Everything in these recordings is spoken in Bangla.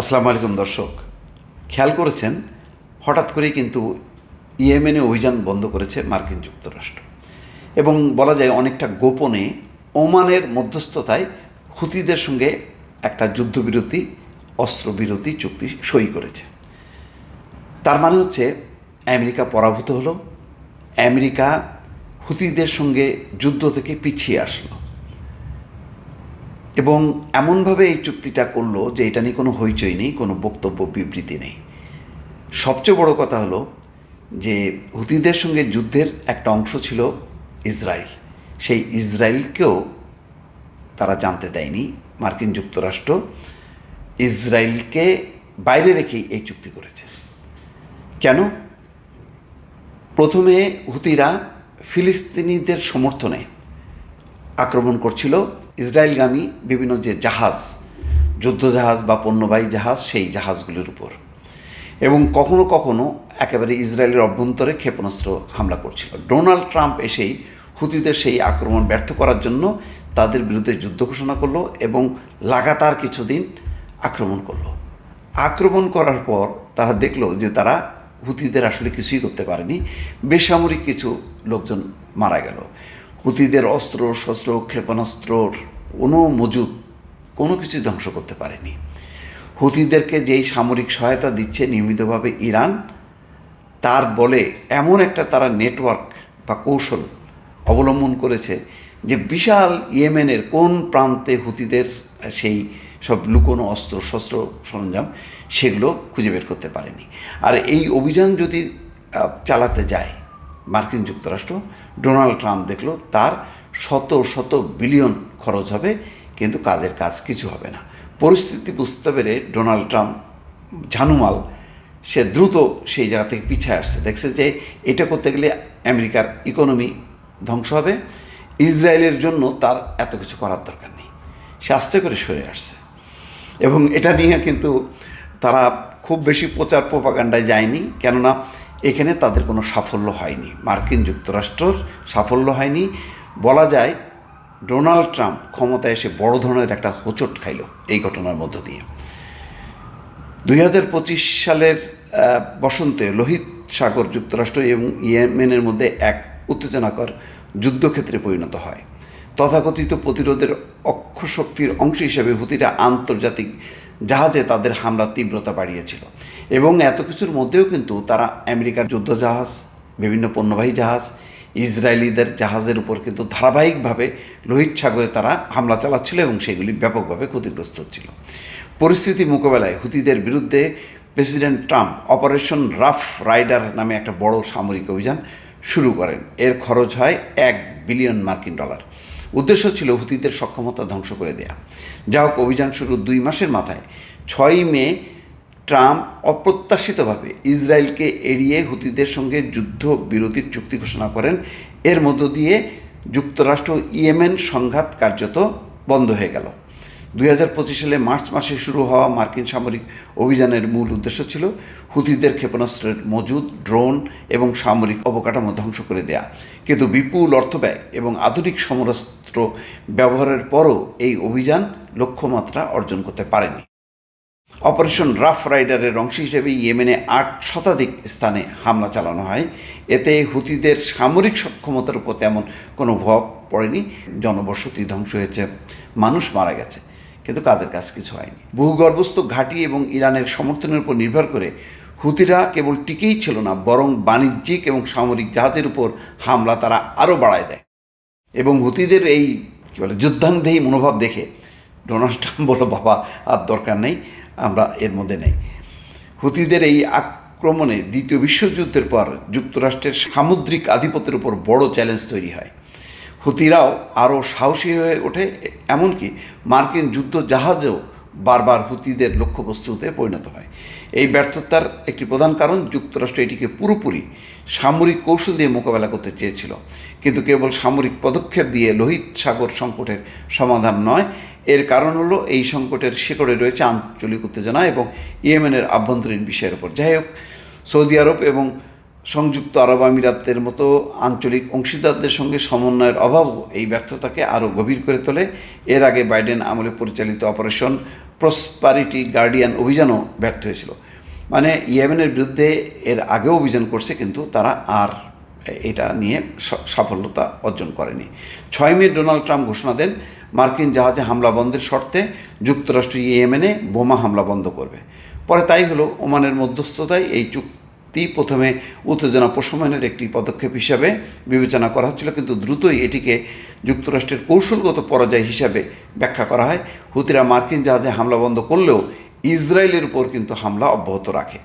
আসসালামু আলাইকুম দর্শক, খেয়াল করেছেন হঠাৎ করেই কিন্তু ইয়েমেনে অভিযান বন্ধ করেছে মার্কিন যুক্তরাষ্ট্র এবং বলা যায় অনেকটা গোপনে ওমানের মধ্যস্থতায় হুতিদের সঙ্গে একটা যুদ্ধবিরতি অস্ত্রবিরতি চুক্তি সই করেছে। তার মানে হচ্ছে আমেরিকা পরাভূত হলো, আমেরিকা হুতিদের সঙ্গে যুদ্ধ থেকে পিছিয়ে আসলো এবং এমনভাবে এই চুক্তিটা করলো যে এটা নিয়ে কোনো হইচই নেই, কোনো বক্তব্য বিবৃতি নেই। সবচেয়ে বড় কথা হলো যে হুতিদের সঙ্গে যুদ্ধের একটা অংশ ছিল ইসরায়েল, সেই ইসরায়েলকেও তারা জানতে দেয়নি। মার্কিন যুক্তরাষ্ট্র ইসরায়েলকে বাইরে রেখেই এই চুক্তি করেছে। কেন? প্রথমে হুতিরা ফিলিস্তিনিদের সমর্থনে আক্রমণ করছিল ইসরায়েলগামী বিভিন্ন যে জাহাজ, যুদ্ধজাহাজ বা পণ্যবাহী জাহাজ, সেই জাহাজগুলির উপর, এবং কখনো কখনো একেবারে ইসরায়েলের অভ্যন্তরে ক্ষেপণাস্ত্র হামলা করছিল। ডোনাল্ড ট্রাম্প এসেই হুতিদের সেই আক্রমণ ব্যর্থ করার জন্য তাদের বিরুদ্ধে যুদ্ধ ঘোষণা করলো এবং লাগাতার কিছুদিন আক্রমণ করলো। আক্রমণ করার পর তারা দেখলো যে তারা হুতিদের আসলে কিছুই করতে পারেনি, বেসামরিক কিছু লোকজন মারা গেল। হুতিদের অস্ত্র শস্ত্র ক্ষেপণাস্ত্রর কোনো মজুদ কোনো কিছুই ধ্বংস করতে পারেনি। হুতিদেরকে যেই সামরিক সহায়তা দিচ্ছে নিয়মিতভাবে ইরান, তার বলে এমন একটা তারা নেটওয়ার্ক বা কৌশল অবলম্বন করেছে যে বিশাল ইয়েমেনের কোন প্রান্তে হুতিদের সেই সব লুকোনো অস্ত্র শস্ত্র সরঞ্জাম সেগুলো খুঁজে বের করতে পারেনি। আর এই অভিযান যদি চালাতে যায় মার্কিন যুক্তরাষ্ট্র, ডোনাল্ড ট্রাম্প দেখলো তার শত শত বিলিয়ন খরচ হবে, কিন্তু কাজের কাজ কিছু হবে না। পরিস্থিতি বুঝতে পেরে ডোনাল্ড ট্রাম্প ঝানুমাল, সে দ্রুত সেই জায়গা থেকে পিছিয়ে আসছে। দেখছে যে এটা করতে গেলে আমেরিকার ইকোনমি ধ্বংস হবে, ইসরায়েলের জন্য তার এত কিছু করার দরকার নেই। সে আস্তে করে সরে আসছে এবং এটা নিয়ে কিন্তু তারা খুব বেশি প্রচার প্রপাগান্ডায় যায়নি, কেননা এখানে তাদের কোনো সাফল্য হয়নি। মার্কিন যুক্তরাষ্ট্রর সাফল্য হয়নি। বলা যায় ডোনাল্ড ট্রাম্প ক্ষমতায় এসে বড় ধরনের একটা হোঁচট খাইল এই ঘটনার মধ্য দিয়ে। 2025 সালের বসন্তে লোহিত সাগর যুক্তরাষ্ট্র এবং ইয়েমেনের মধ্যে এক উত্তেজনাকর যুদ্ধক্ষেত্রে পরিণত হয়। তথাকথিত প্রতিরোধের অক্ষশক্তির অংশ হিসেবে হুতিরা আন্তর্জাতিক জাহাজে তাদের হামলার তীব্রতা বাড়িয়েছিল এবং এত কিছুর মধ্যেও কিন্তু তারা আমেরিকার যুদ্ধজাহাজ, বিভিন্ন পণ্যবাহী জাহাজ, ইসরায়েলিদের জাহাজের উপর কিন্তু ধারাবাহিকভাবে লোহিত সাগরে তারা হামলা চালাচ্ছিল এবং সেগুলি ব্যাপকভাবে ক্ষতিগ্রস্ত হচ্ছিল। পরিস্থিতি মোকাবেলায় হুতিদের বিরুদ্ধে president Trump operation Rough Rider নামে একটা বড় সামরিক অভিযান শুরু করেন। এর খরচ হয় $1 বিলিয়ন। উদ্দেশ্য ছিল হুতিদের সক্ষমতা ধ্বংস করে দেয়া। যা হোক, অভিযান শুরু 2 মাসের মাথায় 6 মে ট্রাম্প অপ্রত্যাশিতভাবে ইসরায়েলকে এড়িয়ে হুতিদের সঙ্গে যুদ্ধ বিরতির চুক্তি ঘোষণা করেন। এর মধ্য দিয়ে যুক্তরাষ্ট্র ইয়েমেন সংঘাত কার্যত বন্ধ হয়ে গেল। 2025 সালে মার্চ মাসে শুরু হওয়া মার্কিন সামরিক অভিযানের মূল উদ্দেশ্য ছিল হুতিদের ক্ষেপণাস্ত্রের মজুদ, ড্রোন এবং সামরিক অবকাঠামো ধ্বংস করে দেয়া। কিন্তু বিপুল অর্থব্যয় এবং আধুনিক সমরাস্ত্র ব্যবহারের পরও এই অভিযান লক্ষ্যমাত্রা অর্জন করতে পারেনি। অপারেশন রাফ রাইডারের অংশ হিসেবে ইয়েমেনে 8 শতাধিক স্থানে হামলা চালানো হয়। এতে হুতিদের সামরিক সক্ষমতার উপর তেমন কোনো প্রভাব পড়েনি। জনবসতি ধ্বংস হয়েছে, মানুষ মারা গেছে, কিন্তু কাজের কাজ কিছু হয়নি। ভূগর্ভস্থ ঘাঁটি এবং ইরানের সমর্থনের উপর নির্ভর করে হুতিরা কেবল টিকেই ছিল না, বরং বাণিজ্যিক এবং সামরিক জাহাজের উপর হামলা তারা আরও বাড়ায় দেয়। এবং হুতিদের এই যুদ্ধাঙ্গদেহী মনোভাব দেখে ডোনাল্ড ট্রাম্প বলল, বাবা আর দরকার নেই, আমরা এর মধ্যে নেই। হুতিদের এই আক্রমণে দ্বিতীয় বিশ্বযুদ্ধের পর যুক্তরাষ্ট্রের সামুদ্রিক আধিপত্যের উপর বড় চ্যালেঞ্জ তৈরি হয়। হুতিরাও আরও সাহসী হয়ে ওঠে, এমনকি মার্কিন যুদ্ধ জাহাজেও বারবার হুতিদের লক্ষ্যবস্তুতে পরিণত হয়। এই ব্যর্থতার একটি প্রধান কারণ যুক্তরাষ্ট্র এটিকে পুরোপুরি সামরিক কৌশল দিয়ে মোকাবেলা করতে চেয়েছিল, কিন্তু কেবল সামরিক পদক্ষেপ দিয়ে লোহিত সাগর সংকটের সমাধান নয়। এর কারণ হলো এই সংকটের শিকড়ে রয়েছে আঞ্চলিক উত্তেজনা এবং ইয়েমেনের আভ্যন্তরীণ বিষয়ের উপর। যাই হোক, সৌদি আরব এবং সংযুক্ত আরব আমিরাতের মতো আঞ্চলিক অংশীদারদের সঙ্গে সমন্বয়ের অভাবও এই ব্যর্থতাকে আরও গভীর করে তোলে। এর আগে বাইডেন আমলে পরিচালিত অপারেশন প্রসপারিটি গার্ডিয়ান অভিযানও ব্যর্থ হয়েছিল। মানে ইয়েমেনের বিরুদ্ধে এর আগেও অভিযান করছে, কিন্তু তারা আর এটা নিয়ে সাফল্যতা অর্জন করেনি। 6 মে ডোনাল্ড ট্রাম্প ঘোষণা দেন মার্কিন জাহাজে হামলা বন্ধের শর্তে যুক্তরাষ্ট্র ইয়েমেনে বোমা হামলা বন্ধ করবে। পরে তাই হলো। ওমানের মধ্যস্থতায় এই চুক্তি প্রথমে উত্তেজনা প্রশমনের একটি পদক্ষেপ হিসাবে বিবেচনা করা হচ্ছিল, কিন্তু দ্রুতই এটিকে যুক্তরাষ্ট্রের কৌশলগত পরাজয় হিসাবে ব্যাখ্যা করা হয়। হুতিরা মার্কিন জাহাজে হামলা বন্ধ করলেও ইসরায়েলের উপর কিন্তু হামলা অব্যাহত রাখে।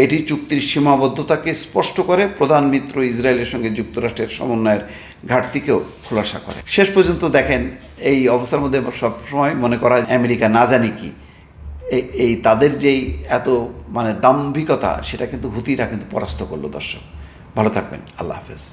এটি চুক্তির সীমাবদ্ধতাকে স্পষ্ট করে, প্রধান মিত্র ইসরায়েলের সঙ্গে যুক্তরাষ্ট্রের সমন্বয়ের ঘাটতিকেও খোলাসা করে। শেষ পর্যন্ত দেখেন, এই অবস্থার মধ্যে সবসময় মনে করা হয় আমেরিকা না জানি কি, এই তাদের যেই এত দাম্ভিকতা, সেটা কিন্তু হুতিরা কিন্তু পরাস্ত করলো। দর্শক ভালো থাকবেন, আল্লাহ হাফেজ।